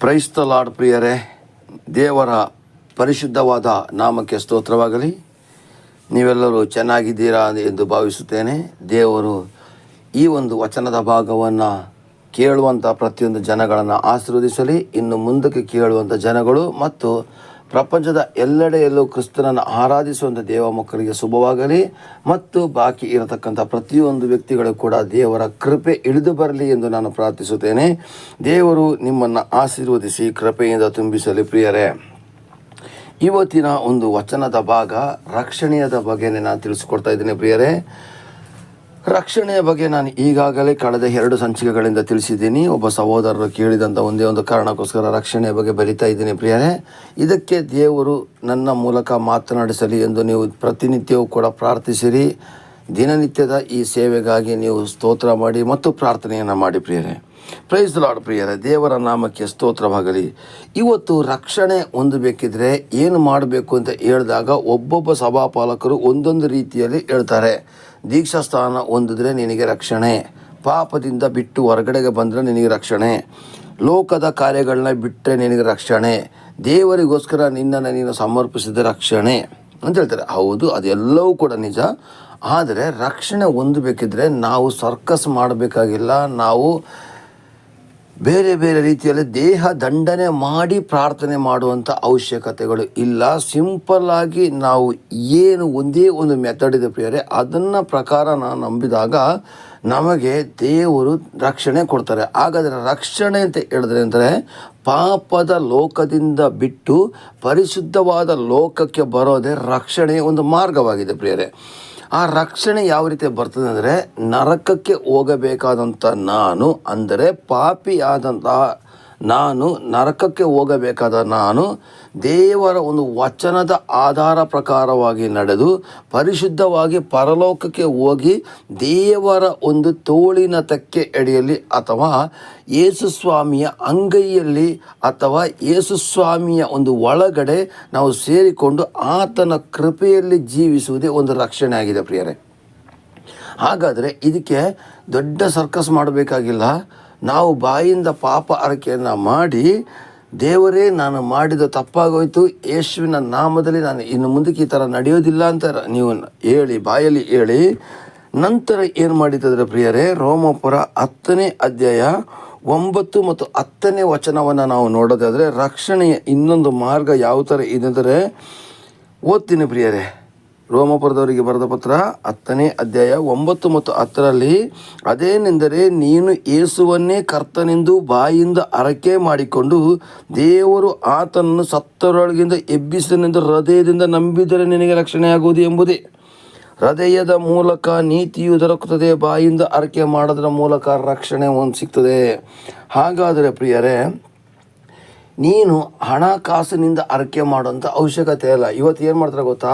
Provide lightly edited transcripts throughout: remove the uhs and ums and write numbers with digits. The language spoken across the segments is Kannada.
ಪ್ರೈಸ್ ದ ಲಾರ್ಡ್ ಪ್ರಿಯರೇ, ದೇವರ ಪರಿಶುದ್ಧವಾದ ನಾಮಕ್ಕೆ ಸ್ತೋತ್ರವಾಗಲಿ. ನೀವೆಲ್ಲರೂ ಚೆನ್ನಾಗಿದ್ದೀರಾ ಎಂದು ಭಾವಿಸುತ್ತೇನೆ. ದೇವರು ಈ ಒಂದು ವಚನದ ಭಾಗವನ್ನು ಕೇಳುವಂಥ ಪ್ರತಿಯೊಂದು ಜನಗಳನ್ನು ಆಶೀರ್ವದಿಸಲಿ. ಇನ್ನು ಮುಂದಕ್ಕೆ ಕೇಳುವಂಥ ಜನಗಳು ಮತ್ತು ಪ್ರಪಂಚದ ಎಲ್ಲೆಡೆಯಲ್ಲೂ ಕ್ರಿಸ್ತನನ್ನು ಆರಾಧಿಸುವಂಥ ದೇವ ಮಕ್ಕಳಿಗೆ ಶುಭವಾಗಲಿ. ಮತ್ತು ಬಾಕಿ ಇರತಕ್ಕಂಥ ಪ್ರತಿಯೊಂದು ವ್ಯಕ್ತಿಗಳು ಕೂಡ ದೇವರ ಕೃಪೆ ಇಳಿದು ಬರಲಿ ಎಂದು ನಾನು ಪ್ರಾರ್ಥಿಸುತ್ತೇನೆ. ದೇವರು ನಿಮ್ಮನ್ನು ಆಶೀರ್ವದಿಸಿ ಕೃಪೆಯಿಂದ ತುಂಬಿಸಲಿ. ಪ್ರಿಯರೇ, ಇವತ್ತಿನ ಒಂದು ವಚನದ ಭಾಗ ರಕ್ಷಣೆಯದ ಬಗ್ಗೆ ನಾನು ತಿಳಿಸ್ಕೊಡ್ತಾ ಇದ್ದೀನಿ. ಪ್ರಿಯರೇ, ರಕ್ಷಣೆಯ ಬಗ್ಗೆ ನಾನು ಈಗಾಗಲೇ ಕಳೆದ 2 ಸಂಚಿಕೆಗಳಿಂದ ತಿಳಿಸಿದ್ದೀನಿ. ಒಬ್ಬ ಸಹೋದರರು ಕೇಳಿದಂಥ ಒಂದೇ ಒಂದು ಕಾರಣಕ್ಕೋಸ್ಕರ ರಕ್ಷಣೆಯ ಬಗ್ಗೆ ಬರಿತಾ ಇದ್ದೀನಿ. ಪ್ರಿಯರೇ, ಇದಕ್ಕೆ ದೇವರು ನನ್ನ ಮೂಲಕ ಮಾತನಾಡಿಸಲಿ ಎಂದು ನೀವು ಪ್ರತಿನಿತ್ಯವೂ ಕೂಡ ಪ್ರಾರ್ಥಿಸಿರಿ. ದಿನನಿತ್ಯದ ಈ ಸೇವೆಗಾಗಿ ನೀವು ಸ್ತೋತ್ರ ಮಾಡಿ ಮತ್ತು ಪ್ರಾರ್ಥನೆಯನ್ನು ಮಾಡಿ. ಪ್ರಿಯರೇ, ಪ್ರೈಸ್ ದ ಲಾರ್ಡ್. ಪ್ರಿಯರೇ, ದೇವರ ನಾಮಕ್ಕೆ ಸ್ತೋತ್ರವಾಗಲಿ. ಇವತ್ತು ರಕ್ಷಣೆ ಹೊಂದಬೇಕಿದ್ರೆ ಏನು ಮಾಡಬೇಕು ಅಂತ ಹೇಳಿದಾಗ ಒಬ್ಬೊಬ್ಬ ಸಭಾಪಾಲಕರು ಒಂದೊಂದು ರೀತಿಯಲ್ಲಿ ಹೇಳ್ತಾರೆ. ದೀಕ್ಷಾಸ್ಥಾನ ಹೊಂದಿದ್ರೆ ನಿನಗೆ ರಕ್ಷಣೆ, ಪಾಪದಿಂದ ಬಿಟ್ಟು ಹೊರಗಡೆಗೆ ಬಂದರೆ ನಿನಗೆ ರಕ್ಷಣೆ, ಲೋಕದ ಕಾರ್ಯಗಳನ್ನ ಬಿಟ್ಟರೆ ನಿನಗೆ ರಕ್ಷಣೆ, ದೇವರಿಗೋಸ್ಕರ ನಿನ್ನನ್ನು ನೀನು ಸಮರ್ಪಿಸಿದ ರಕ್ಷಣೆ ಅಂತ ಹೇಳ್ತಾರೆ. ಹೌದು, ಅದೆಲ್ಲವೂ ಕೂಡ ನಿಜ. ಆದರೆ ರಕ್ಷಣೆ ಹೊಂದಬೇಕಿದ್ರೆ ನಾವು ಸರ್ಕಸ್ ಮಾಡಬೇಕಾಗಿಲ್ಲ. ನಾವು ಬೇರೆ ಬೇರೆ ರೀತಿಯಲ್ಲಿ ದೇಹ ದಂಡನೆ ಮಾಡಿ ಪ್ರಾರ್ಥನೆ ಮಾಡುವಂಥ ಅವಶ್ಯಕತೆಗಳು ಇಲ್ಲ. ಸಿಂಪಲ್ಲಾಗಿ ನಾವು ಏನು ಒಂದೇ ಒಂದು ಮೆಥಡ್ ಇದೆ ಪ್ರಿಯರೇ, ಅದನ್ನು ಪ್ರಕಾರ ನಾವು ನಂಬಿದಾಗ ನಮಗೆ ದೇವರು ರಕ್ಷಣೆ ಕೊಡ್ತಾರೆ. ಹಾಗಾದರೆ ರಕ್ಷಣೆ ಅಂತ ಹೇಳಿದ್ರೆ ಅಂದರೆ ಪಾಪದ ಲೋಕದಿಂದ ಬಿಟ್ಟು ಪರಿಶುದ್ಧವಾದ ಲೋಕಕ್ಕೆ ಬರೋದೇ ರಕ್ಷಣೆಯ ಒಂದು ಮಾರ್ಗವಾಗಿದೆ. ಪ್ರಿಯರೇ, ಆ ರಕ್ಷಣೆ ಯಾವ ರೀತಿ ಬರ್ತದೆ ಅಂದರೆ, ನರಕಕ್ಕೆ ಹೋಗಬೇಕಾದಂಥ ನಾನು, ಅಂದರೆ ಪಾಪಿಯಾದಂತಹ ನಾನು, ನರಕಕ್ಕೆ ಹೋಗಬೇಕಾದ ನಾನು ದೇವರ ಒಂದು ವಚನದ ಆಧಾರ ಪ್ರಕಾರವಾಗಿ ನಡೆದು ಪರಿಶುದ್ಧವಾಗಿ ಪರಲೋಕಕ್ಕೆ ಹೋಗಿ ದೇವರ ಒಂದು ತೋಳಿನ ತೆಕ್ಕೆ ಅಡಿಯಲ್ಲಿ ಅಥವಾ ಯೇಸುಸ್ವಾಮಿಯ ಅಂಗೈಯಲ್ಲಿ ಅಥವಾ ಯೇಸುಸ್ವಾಮಿಯ ಒಂದು ಒಳಗಡೆ ನಾವು ಸೇರಿಕೊಂಡು ಆತನ ಕೃಪೆಯಲ್ಲಿ ಜೀವಿಸುವುದೇ ಒಂದು ರಕ್ಷಣೆ ಆಗಿದೆ. ಪ್ರಿಯರೇ, ಹಾಗಾದರೆ ಇದಕ್ಕೆ ದೊಡ್ಡ ಸರ್ಕಸ್ ಮಾಡಬೇಕಾಗಿಲ್ಲ. ನಾವು ಬಾಯಿಂದ ಪಾಪ ಅರಕೆಯನ್ನು ಮಾಡಿ, ದೇವರೇ ನಾನು ಮಾಡಿದ ತಪ್ಪಾಗೋಯ್ತು, ಯೇಸುವಿನ ನಾಮದಲ್ಲಿ ನಾನು ಇನ್ನು ಮುಂದಕ್ಕೆ ಈ ಥರ ನಡೆಯೋದಿಲ್ಲ ಅಂತ ನೀವು ಹೇಳಿ, ಬಾಯಲ್ಲಿ ಹೇಳಿ, ನಂತರ ಏನು ಮಾಡಿದ್ರೆ ಪ್ರಿಯರೇ, ರೋಮಾಪುರ 10ನೇ ಅಧ್ಯಾಯ 9 ಮತ್ತು 10ನೇ ವಚನವನ್ನು ನಾವು ನೋಡೋದಾದರೆ ರಕ್ಷಣೆಯ ಇನ್ನೊಂದು ಮಾರ್ಗ ಯಾವ ಥರ ಇದೆ ಓದ್ತೀನಿ. ಪ್ರಿಯರೇ, ರೋಮಾಪುರದವರಿಗೆ ಬರೆದ ಪತ್ರ 10ನೇ ಅಧ್ಯಾಯ 9 ಮತ್ತು 10ರಲ್ಲಿ, ಅದೇನೆಂದರೆ ನೀನು ಯೇಸುವನ್ನೇ ಕರ್ತನೆಂದು ಬಾಯಿಂದ ಅರಕೆ ಮಾಡಿಕೊಂಡು ದೇವರು ಆತನನ್ನು ಸತ್ತರೊಳಗಿಂದ ಎಬ್ಬಿಸನೆಂದು ಹೃದಯದಿಂದ ನಂಬಿದರೆ ನಿನಗೆ ರಕ್ಷಣೆಯಾಗುವುದು ಎಂಬುದೇ. ಹೃದಯದ ಮೂಲಕ ನೀತಿಯು ದೊರಕುತ್ತದೆ, ಬಾಯಿಂದ ಅರಕೆ ಮಾಡೋದ್ರ ಮೂಲಕ ರಕ್ಷಣೆ ಸಿಗ್ತದೆ. ಹಾಗಾದರೆ ಪ್ರಿಯರೇ, ನೀನು ಹಣಕಾಸಿನಿಂದ ಅರಕೆ ಮಾಡೋಂಥ ಅವಶ್ಯಕತೆ ಇಲ್ಲ. ಇವತ್ತು ಏನು ಮಾಡ್ತಾರೆ ಗೊತ್ತಾ,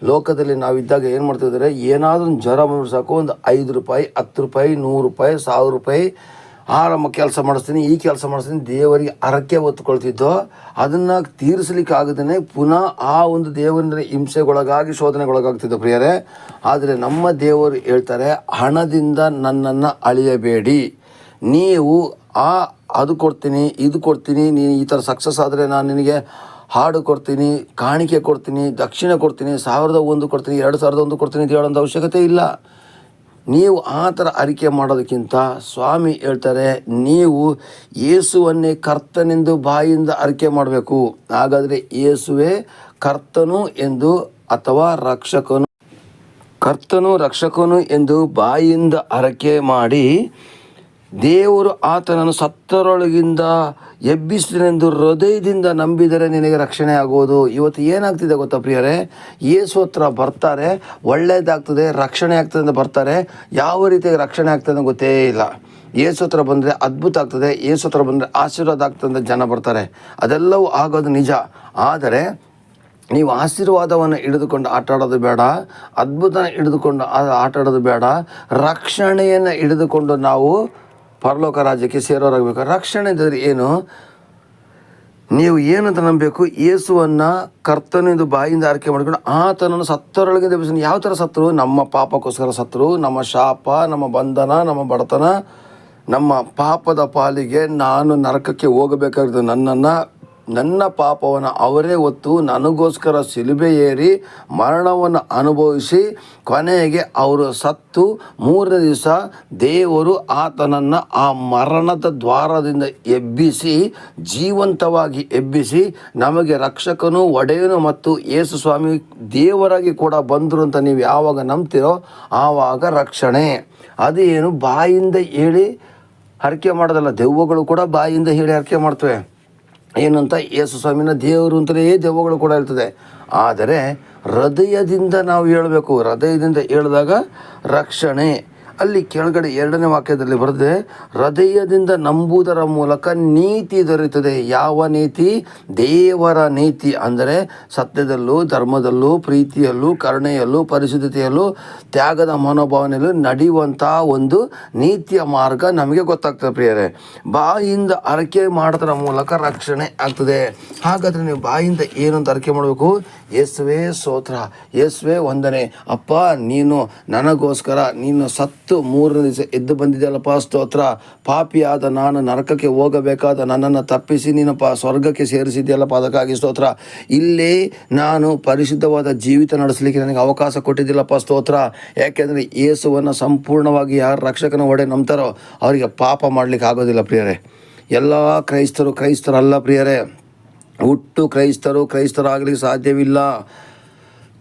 ಲೋಕದಲ್ಲಿ ನಾವಿದ್ದಾಗ ಏನು ಮಾಡ್ತಿದ್ದಾರೆ, ಏನಾದರೂ ಒಂದು ಜ್ವರ ಬಂದ್ರೆ ಸಾಕು, ಒಂದು 5 ರೂಪಾಯಿ, 10 ರೂಪಾಯಿ, 100 ರೂಪಾಯಿ, 1000 ರೂಪಾಯಿ ಆರಾಮ ಕೆಲಸ ಮಾಡಿಸ್ತೀನಿ, ಈ ಕೆಲಸ ಮಾಡಿಸ್ತೀನಿ, ದೇವರಿಗೆ ಅರಕೆ ಹೊತ್ಕೊಳ್ತಿದ್ದೋ ಅದನ್ನು ತೀರಿಸಲಿಕ್ಕೆ ಆಗದೇ ಪುನಃ ಆ ಒಂದು ದೇವರ ಹಿಂಸೆಗೊಳಗಾಗಿ ಶೋಧನೆಗೊಳಗಾಗ್ತಿದ್ದೋ. ಪ್ರಿಯರೇ, ಆದರೆ ನಮ್ಮ ದೇವರು ಹೇಳ್ತಾರೆ, ಹಣದಿಂದ ನನ್ನನ್ನು ಅಳಿಯಬೇಡಿ. ನೀವು ಅದು ಕೊಡ್ತೀನಿ, ಇದು ಕೊಡ್ತೀನಿ, ನೀನು ಈ ಥರ ಸಕ್ಸಸ್ ಆದರೆ ನಾನು ನಿನಗೆ ಹಾಡು ಕೊಡ್ತೀನಿ, ಕಾಣಿಕೆ ಕೊಡ್ತೀನಿ, ದಕ್ಷಿಣ ಕೊಡ್ತೀನಿ, 1001 ಕೊಡ್ತೀನಿ, 2001 ಕೊಡ್ತೀನಿ ಅಂತ ಹೇಳೋಂಥ ಅವಶ್ಯಕತೆ ಇಲ್ಲ. ನೀವು ಆ ಥರ ಅರಿಕೆ ಮಾಡೋದಕ್ಕಿಂತ ಸ್ವಾಮಿ ಹೇಳ್ತಾರೆ, ನೀವು ಯೇಸುವನ್ನೇ ಕರ್ತನೆಂದು ಬಾಯಿಂದ ಅರಿಕೆ ಮಾಡಬೇಕು. ಹಾಗಾದರೆ ಯೇಸುವೇ ಕರ್ತನು ಎಂದು ಅಥವಾ ಕರ್ತನು ರಕ್ಷಕನು ಎಂದು ಬಾಯಿಂದ ಅರಕೆ ಮಾಡಿ ದೇವರು ಆತನನ್ನು ಸತ್ತರೊಳಗಿಂದ ಎಬ್ಬಿಸಿದನೆಂದು ಹೃದಯದಿಂದ ನಂಬಿದರೆ ನಿನಗೆ ರಕ್ಷಣೆ ಆಗುವುದು. ಇವತ್ತು ಏನಾಗ್ತಿದೆ ಗೊತ್ತಾ ಪ್ರಿಯರೇ, ಯೇಸು ಹತ್ರ ಬರ್ತಾರೆ, ಒಳ್ಳೆಯದಾಗ್ತದೆ, ರಕ್ಷಣೆ ಆಗ್ತದೆ ಅಂತ ಬರ್ತಾರೆ. ಯಾವ ರೀತಿಯಾಗಿ ರಕ್ಷಣೆ ಆಗ್ತದೆ ಅಂತ ಗೊತ್ತೇ ಇಲ್ಲ. ಯೇಸು ಹತ್ರ ಬಂದರೆ ಅದ್ಭುತ ಆಗ್ತದೆ, ಯೇಸು ಹತ್ರ ಬಂದರೆ ಆಶೀರ್ವಾದ ಆಗ್ತದೆ ಅಂತ ಜನ ಬರ್ತಾರೆ. ಅದೆಲ್ಲವೂ ಆಗೋದು ನಿಜ. ಆದರೆ ನೀವು ಆಶೀರ್ವಾದವನ್ನು ಹಿಡಿದುಕೊಂಡು ಆಟಾಡೋದು ಬೇಡ, ಅದ್ಭುತನ ಹಿಡಿದುಕೊಂಡು ಆಟಾಡೋದು ಬೇಡ, ರಕ್ಷಣೆಯನ್ನು ಹಿಡಿದುಕೊಂಡು ನಾವು ಪರಲೋಕ ರಾಜ್ಯಕ್ಕೆ ಸೇರೋರಾಗಬೇಕು. ರಕ್ಷಣೆ ಅಂದರೆ ಏನು? ನೀವು ಏನಂತ ನಂಬಬೇಕು, ಯೇಸುವನ್ನು ಕರ್ತನೆಂದು ಬಾಯಿಂದ ಆರೈಕೆ ಮಾಡಿಕೊಂಡು ಆತನನ್ನು ಸತ್ತರೊಳಗಿಂದ ಎಬ್ಬಿಸಿ. ಯಾವ ಥರ ಸತ್ತರು? ನಮ್ಮ ಪಾಪಕ್ಕೋಸ್ಕರ ಸತ್ತರು, ನಮ್ಮ ಶಾಪ, ನಮ್ಮ ಬಂಧನ, ನಮ್ಮ ಬಡತನ, ನಮ್ಮ ಪಾಪದ ಪಾಲಿಗೆ ನಾನು ನರಕಕ್ಕೆ ಹೋಗಬೇಕಾಗಿದ್ದು ನನ್ನ ಪಾಪವನ್ನು ಅವರೇ ಹೊತ್ತು ನನಗೋಸ್ಕರ ಶಿಲುಬೆ ಏರಿ ಮರಣವನ್ನು ಅನುಭವಿಸಿ ಕೊನೆಗೆ ಅವರು ಸತ್ತು 3ನೇ ದಿವಸ ದೇವರು ಆತನನ್ನು ಆ ಮರಣದ ದ್ವಾರದಿಂದ ಎಬ್ಬಿಸಿ ಜೀವಂತವಾಗಿ ಎಬ್ಬಿಸಿ ನಮಗೆ ರಕ್ಷಕನು ಒಡೆಯನು ಮತ್ತು ಯೇಸು ಸ್ವಾಮಿ ದೇವರಾಗಿ ಕೂಡ ಬಂದರು ಅಂತ ನೀವು ಯಾವಾಗ ನಂಬ್ತೀರೋ ಆವಾಗ ರಕ್ಷಣೆ. ಅದೇನು ಬಾಯಿಂದ ಹೇಳಿ ಹರಕೆ ಮಾಡೋದಲ್ಲ, ದೆವ್ವಗಳು ಕೂಡ ಬಾಯಿಂದ ಹೇಳಿ ಹರಕೆ ಮಾಡ್ತವೆ. ಏನಂತ ಯೇಸು ಸ್ವಾಮಿನ ದೇವರು ಅಂತಲೇ ದೆವ್ವಗಳು ಕೂಡ ಇರ್ತದೆ. ಆದರೆ ಹೃದಯದಿಂದ ನಾವು ಹೇಳಬೇಕು. ಹೃದಯದಿಂದ ಹೇಳಿದಾಗ ರಕ್ಷಣೆ. ಅಲ್ಲಿ ಕೆಳಗಡೆ 2ನೇ ವಾಕ್ಯದಲ್ಲಿ ಬರೆದೆ, ಹೃದಯದಿಂದ ನಂಬುವುದರ ಮೂಲಕ ನೀತಿ ದೊರೆಯುತ್ತದೆ. ಯಾವ ನೀತಿ? ದೇವರ ನೀತಿ. ಅಂದರೆ ಸತ್ಯದಲ್ಲೂ ಧರ್ಮದಲ್ಲೂ ಪ್ರೀತಿಯಲ್ಲೂ ಕರುಣೆಯಲ್ಲೂ ಪರಿಶುದ್ಧತೆಯಲ್ಲೂ ತ್ಯಾಗದ ಮನೋಭಾವನೆಯಲ್ಲೂ ನಡೆಯುವಂಥ ಒಂದು ನೀತಿಯ ಮಾರ್ಗ ನಮಗೆ ಗೊತ್ತಾಗ್ತದೆ ಪ್ರಿಯರೇ. ಬಾಯಿಂದ ಅರಕೆ ಮಾಡೋದ್ರ ಮೂಲಕ ರಕ್ಷಣೆ ಆಗ್ತದೆ. ಹಾಗಾದರೆ ನೀವು ಬಾಯಿಂದ ಏನಂತ ಅರಕೆ ಮಾಡಬೇಕು? ಯೇಸುವೇ ಸ್ತೋತ್ರ, ಯೇಸುವೇ ವಂದನೆ, ಅಪ್ಪ ನೀನು ನನಗೋಸ್ಕರ ನೀನು ಸತ್ತು 3ನೇ ದಿವಸ ಎದ್ದು ಬಂದಿದ್ದೆಯಲ್ಲಪ್ಪ, ಸ್ತೋತ್ರ. ಪಾಪಿಯಾದ ನಾನು ನರಕಕ್ಕೆ ಹೋಗಬೇಕಾದ ನನ್ನನ್ನು ತಪ್ಪಿಸಿ ನೀನು ಸ್ವರ್ಗಕ್ಕೆ ಸೇರಿಸಿದ್ಯಲ್ಲಪ್ಪ, ಅದಕ್ಕಾಗಿ ಸ್ತೋತ್ರ. ಇಲ್ಲೇ ನಾನು ಪರಿಶುದ್ಧವಾದ ಜೀವಿತ ನಡೆಸಲಿಕ್ಕೆ ನನಗೆ ಅವಕಾಶ ಕೊಟ್ಟಿದ್ದಿಲ್ಲಪ್ಪ, ಸ್ತೋತ್ರ. ಯಾಕೆಂದರೆ ಯೇಸುವನ್ನು ಸಂಪೂರ್ಣವಾಗಿ ಯಾರು ರಕ್ಷಕನ ಒಡೆ ನಂಬ್ತಾರೋ ಅವರಿಗೆ ಪಾಪ ಮಾಡಲಿಕ್ಕೆ ಆಗೋದಿಲ್ಲ ಪ್ರಿಯರೇ. ಎಲ್ಲ ಕ್ರೈಸ್ತರಲ್ಲ ಪ್ರಿಯರೇ. ಹುಟ್ಟು ಕ್ರೈಸ್ತರಾಗಲಿಕ್ಕೆ ಸಾಧ್ಯವಿಲ್ಲ.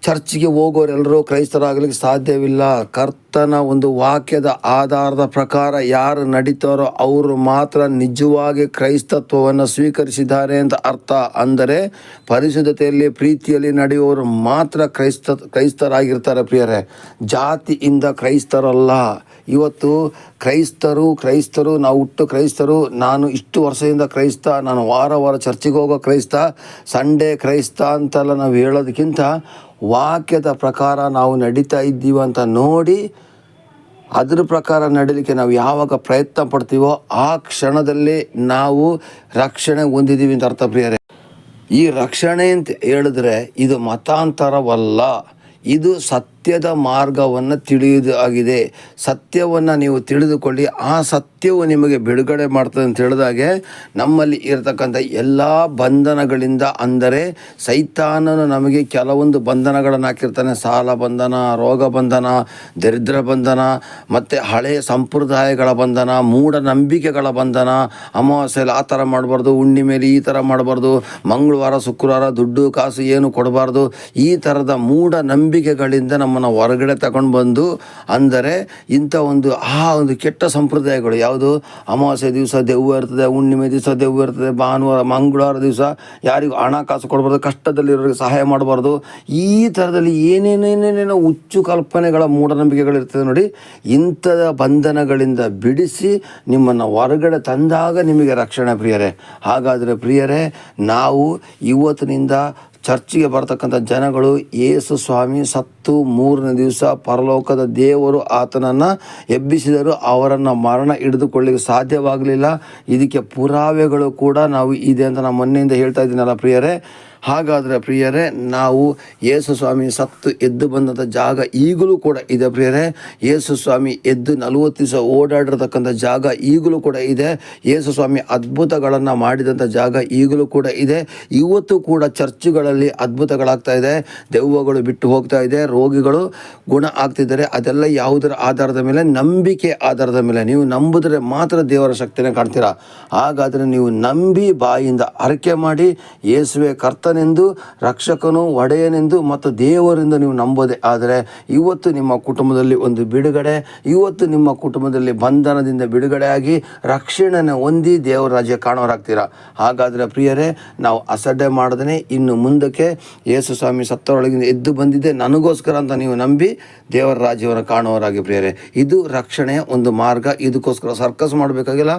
ಚರ್ಚಿಗೆ ಹೋಗೋರೆಲ್ಲರೂ ಕ್ರೈಸ್ತರಾಗಲಿಕ್ಕೆ ಸಾಧ್ಯವಿಲ್ಲ. ಕರ್ತನ ಒಂದು ವಾಕ್ಯದ ಆಧಾರದ ಪ್ರಕಾರ ಯಾರು ನಡೀತಾರೋ ಅವರು ಮಾತ್ರ ನಿಜವಾಗಿ ಕ್ರೈಸ್ತತ್ವವನ್ನು ಸ್ವೀಕರಿಸಿದ್ದಾರೆ ಅಂತ ಅರ್ಥ. ಅಂದರೆ ಪರಿಶುದ್ಧತೆಯಲ್ಲಿ ಪ್ರೀತಿಯಲ್ಲಿ ನಡೆಯುವವರು ಮಾತ್ರ ಕ್ರೈಸ್ತರಾಗಿರ್ತಾರೆ ಪ್ರಿಯರೇ. ಜಾತಿಯಿಂದ ಕ್ರೈಸ್ತರಲ್ಲ. ಇವತ್ತು ಕ್ರೈಸ್ತರು ನಾವು ಹುಟ್ಟು ಕ್ರೈಸ್ತರು, ನಾನು ಇಷ್ಟು ವರ್ಷದಿಂದ ಕ್ರೈಸ್ತ, ನಾನು ವಾರ ಚರ್ಚಿಗೆ ಹೋಗೋ ಕ್ರೈಸ್ತ, ಸಂಡೇ ಕ್ರೈಸ್ತ ಅಂತೆಲ್ಲ ನಾವು ಹೇಳೋದಕ್ಕಿಂತ ವಾಕ್ಯದ ಪ್ರಕಾರ ನಾವು ನಡೀತಾ ಇದ್ದೀವಿ ಅಂತ ನೋಡಿ ಅದ್ರ ಪ್ರಕಾರ ನಡೀಲಿಕ್ಕೆ ನಾವು ಯಾವಾಗ ಪ್ರಯತ್ನ ಪಡ್ತೀವೋ ಆ ಕ್ಷಣದಲ್ಲಿ ನಾವು ರಕ್ಷಣೆ ಹೊಂದಿದ್ದೀವಿ ಅಂತ ಅರ್ಥ ಪ್ರಿಯರೇ. ಈ ರಕ್ಷಣೆ ಅಂತ ಹೇಳಿದ್ರೆ ಇದು ಮತಾಂತರವಲ್ಲ, ಇದು ಸತ್ಯದ ಮಾರ್ಗವನ್ನು ತಿಳಿಯುವುದು ಆಗಿದೆ. ಸತ್ಯವನ್ನು ನೀವು ತಿಳಿದುಕೊಳ್ಳಿ, ಆ ಸತ್ಯವು ನಿಮಗೆ ಬಿಡುಗಡೆ ಮಾಡ್ತದೆ ಅಂತ ಹೇಳಿದಾಗೆ ನಮ್ಮಲ್ಲಿ ಇರತಕ್ಕಂಥ ಎಲ್ಲ ಬಂಧನಗಳಿಂದ, ಅಂದರೆ ಸೈತಾನನು ನಮಗೆ ಕೆಲವೊಂದು ಬಂಧನಗಳನ್ನು ಹಾಕಿರ್ತಾನೆ. ಸಾಲ ಬಂಧನ, ರೋಗ ಬಂಧನ, ದರಿದ್ರ ಬಂಧನ, ಮತ್ತು ಹಳೆಯ ಸಂಪ್ರದಾಯಗಳ ಬಂಧನ, ಮೂಢನಂಬಿಕೆಗಳ ಬಂಧನ. ಅಮಾವಾಸ್ಯೆಯಲ್ಲಿ ಆ ಥರ ಮಾಡಬಾರ್ದು, ಹುಣ್ಣಿಮೆಯಲ್ಲಿ ಈ ಥರ ಮಾಡಬಾರ್ದು, ಮಂಗಳವಾರ ಶುಕ್ರವಾರ ದುಡ್ಡು ಕಾಸು ಏನು ಕೊಡಬಾರ್ದು, ಈ ಥರದ ಮೂಢನಂಬಿಕೆಗಳಿಂದ ನಮ್ಮನ್ನು ಹೊರಗಡೆ ತಗೊಂಡು ಬಂದು, ಅಂದರೆ ಇಂಥ ಒಂದು ಕೆಟ್ಟ ಸಂಪ್ರದಾಯಗಳು ಯಾವುದು? ಅಮಾವಾಸ್ಯೆ ದಿವಸ ದೆವ್ವ ಇರ್ತದೆ, ಹುಣ್ಣಿಮೆ ದಿವಸ ದೆವ್ವ ಇರ್ತದೆ, ಮಂಗಳವಾರ ದಿವಸ ಯಾರಿಗೂ ಹಣ ಕಾಸು ಕೊಡಬಾರ್ದು, ಕಷ್ಟದಲ್ಲಿರೋರಿಗೆ ಸಹಾಯ ಮಾಡಬಾರ್ದು, ಈ ಥರದಲ್ಲಿ ಏನೇನೇನೇನೇನೋ ಹುಚ್ಚು ಕಲ್ಪನೆಗಳ ಮೂಢನಂಬಿಕೆಗಳಿರ್ತದೆ ನೋಡಿ. ಇಂಥದ ಬಂಧನಗಳಿಂದ ಬಿಡಿಸಿ ನಿಮ್ಮನ್ನು ಹೊರಗಡೆ ತಂದಾಗ ನಿಮಗೆ ರಕ್ಷಣೆ ಪ್ರಿಯರೇ. ಹಾಗಾದರೆ ಪ್ರಿಯರೇ, ನಾವು ಇವತ್ತಿನಿಂದ ಚರ್ಚಿಗೆ ಬರ್ತಕ್ಕಂಥ ಜನಗಳು ಯೇಸು ಸ್ವಾಮಿ ಸತ್ತು 3ನೇ ದಿವಸ ಪರಲೋಕದ ದೇವರು ಆತನನ್ನು ಎಬ್ಬಿಸಿದರು, ಅವರನ್ನು ಮರಣ ಹಿಡಿದುಕೊಳ್ಳಿಕ್ಕೆ ಸಾಧ್ಯವಾಗಲಿಲ್ಲ. ಇದಕ್ಕೆ ಪುರಾವೆಗಳು ಕೂಡ ನಾವು ಇದೆ ಅಂತ ನಾನು ಮೊನ್ನೆಯಿಂದ ಹೇಳ್ತಾ ಇದ್ದೀನಲ್ಲ ಪ್ರಿಯರೇ. ಹಾಗಾದರೆ ಪ್ರಿಯರೇ, ನಾವು ಯೇಸು ಸ್ವಾಮಿ ಸತ್ತು ಎದ್ದು ಬಂದಂಥ ಜಾಗ ಈಗಲೂ ಕೂಡ ಇದೆ ಪ್ರಿಯರೇ. ಯೇಸು ಸ್ವಾಮಿ ಎದ್ದು 40 ದಿವಸ ಓಡಾಡಿರ್ತಕ್ಕಂಥ ಜಾಗ ಈಗಲೂ ಕೂಡ ಇದೆ. ಯೇಸು ಸ್ವಾಮಿ ಅದ್ಭುತಗಳನ್ನು ಮಾಡಿದಂಥ ಜಾಗ ಈಗಲೂ ಕೂಡ ಇದೆ. ಇವತ್ತು ಕೂಡ ಚರ್ಚುಗಳಲ್ಲಿ ಅದ್ಭುತಗಳಾಗ್ತಾ ಇದೆ, ದೆವ್ವಗಳು ಬಿಟ್ಟು ಹೋಗ್ತಾ ಇದೆ, ರೋಗಿಗಳು ಗುಣ ಆಗ್ತಿದ್ದಾರೆ. ಅದೆಲ್ಲ ಯಾವುದರ ಆಧಾರದ ಮೇಲೆ? ನಂಬಿಕೆ ಆಧಾರದ ಮೇಲೆ. ನೀವು ನಂಬಿದ್ರೆ ಮಾತ್ರ ದೇವರ ಶಕ್ತಿನೇ ಕಾಣ್ತೀರಾ. ಹಾಗಾದರೆ ನೀವು ನಂಬಿ ಬಾಯಿಂದ ಅರಕೆ ಮಾಡಿ ಯೇಸುವೆ ಕರ್ತನೆಂದು, ರಕ್ಷಕನು ಒಡೆಯನೆಂದು ಮತ್ತು ದೇವರಿಂದ ನೀವು ನಂಬೋದೇ ಆದರೆ ಇವತ್ತು ನಿಮ್ಮ ಕುಟುಂಬದಲ್ಲಿ ಒಂದು ಬಿಡುಗಡೆ, ಇವತ್ತು ನಿಮ್ಮ ಕುಟುಂಬದಲ್ಲಿ ಬಂಧನದಿಂದ ಬಿಡುಗಡೆ ಆಗಿ ರಕ್ಷಣೆಯನ್ನು ಹೊಂದಿ ದೇವರ ರಾಜ್ಯ ಕಾಣೋರಾಗ್ತೀರಾ. ಹಾಗಾದರೆ ಪ್ರಿಯರೇ, ನಾವು ಅಸಡ್ಡೆ ಮಾಡದೇ ಇನ್ನು ಮುಂದಕ್ಕೆ ಯೇಸು ಸ್ವಾಮಿ ಸತ್ತವರೊಳಗಿಂದ ಎದ್ದು ಬಂದಿದ್ದೆ ನನಗೋಸ್ಕರ ಅಂತ ನೀವು ನಂಬಿ ದೇವರ ರಾಜ್ಯವನ್ನು ಕಾಣುವವರಾಗಿ ಪ್ರಿಯರೇ. ಇದು ರಕ್ಷಣೆಯ ಒಂದು ಮಾರ್ಗ. ಇದಕ್ಕೋಸ್ಕರ ಸರ್ಕಸ್ ಮಾಡಬೇಕಾಗಿಲ್ಲ,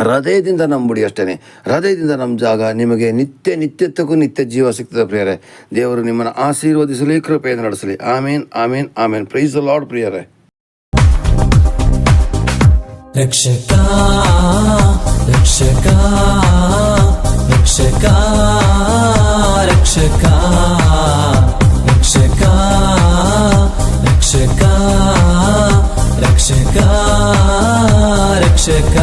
ಹೃದಯದಿಂದ ನಂಬಿಡಿ ಅಷ್ಟೇ. ಹೃದಯದಿಂದ ಜಾಗ ನಿಮಗೆ ನಿತ್ಯತ್ವಕ್ಕೂ ನಿತ್ಯ ಜೀವ ಸಿಗ್ತದೆ ಪ್ರಿಯರೇ. ದೇವರು ನಿಮ್ಮನ್ನು ಆಶೀರ್ವದಿಸಲಿ, ಕೃಪೆಯನ್ನು ನಡೆಸಲಿ. ಆಮೇನ್, ಆಮೇನ್, ಆಮೇನ್. ಪ್ರೈಸ್ ದ ಲಾರ್ಡ್ ಪ್ರಿಯರೇ. ರಕ್ಷಕ ರಕ್ಷಕ ರಕ್ಷಕ ರಕ್ಷಕ ರಕ್ಷಕ ರಕ್ಷಕ ರಕ್ಷಕ ರಕ್ಷಕ ರಕ್ಷಕ